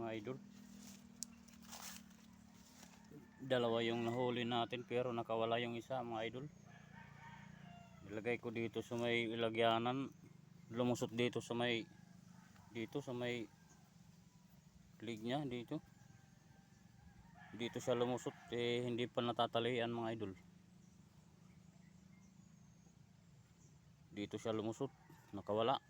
mga idol. Dalawa yung nahuli natin pero nakawala yung isa mga idol. Nilagay ko dito sa may ilagyanan, lumusot dito sa may lig niya dito. Dito siya lumusot, hindi pa natatalian mga idol. Dito siya lumusot, nakawala.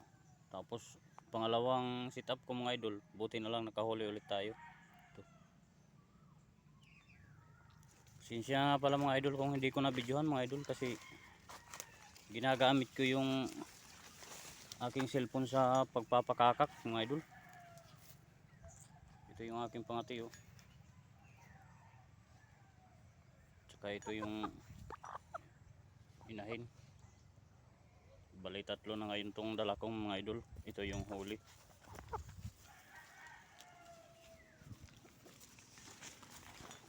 Tapos pangalawang sit up ko mga idol, buti na lang nakahuli ulit tayo. Ito. Sinsya nga pala mga idol kung hindi ko na videohan mga idol, kasi ginagamit ko yung aking cellphone sa pagpapakakak mga idol. Ito yung aking pangati oh. Tsaka ito yung inahin. Bali tatlo na ngayon tong dala kong mga idol. Ito yung huli.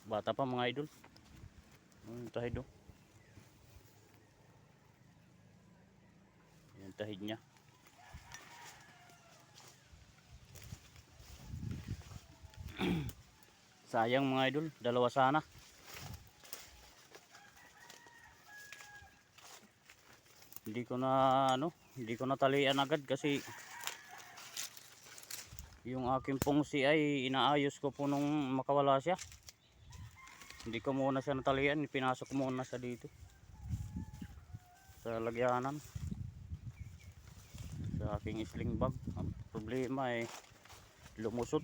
Bata pa mga idol. Yung tahid oh. Yung tahid niya. Sayang mga idol, dalawa sana. Hindi ko na talian agad kasi yung aking pungsi ay inaayos ko po nung makawala siya. Hindi ko muna siya natalian, pinasok muna siya dito sa lagyanan sa aking sling bag. Ang problema ay lumusot,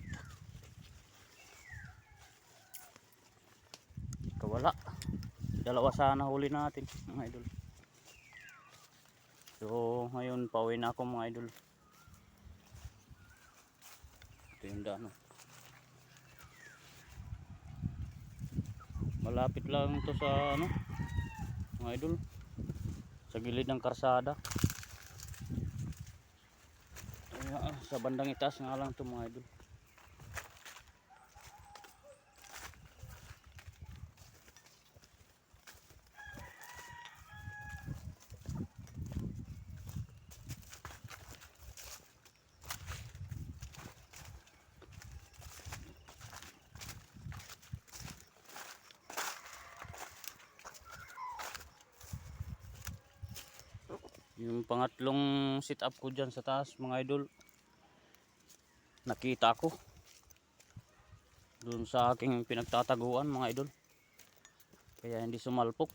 kawala. Dalawa sana huli natin mga idol. So ngayon pauwi na ako mga idol. Ito yung daan oh. Malapit lang to sa mga idol, sa gilid ng karsada. Sa bandang itaas nga lang to mga idol. Yung pangatlong sit up ko dyan sa taas mga idol, nakita ko dun sa aking pinagtataguan mga idol, kaya hindi sumalpok.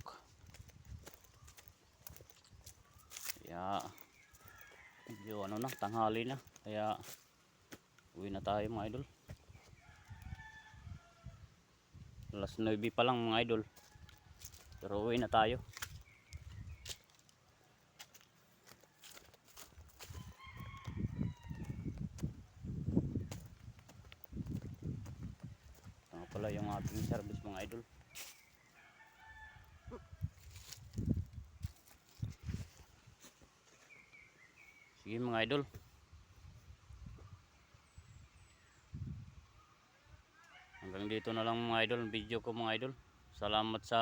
Kaya medyo tanghali na, kaya uwi na tayo mga idol. Alas 9 pa lang mga idol, pero uwi na tayo. Pala yung ating service mga idol. Sige mga idol, hanggang dito na lang mga idol ang video ko mga idol. Salamat sa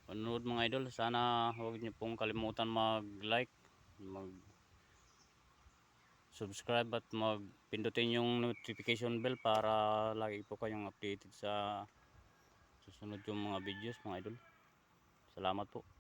panonood mga idol. Sana huwag niyo pong kalimutan mag like, mag subscribe at magpindutin yung notification bell para lagi po kayong updated sa susunod yung mga videos mga idol. Salamat po.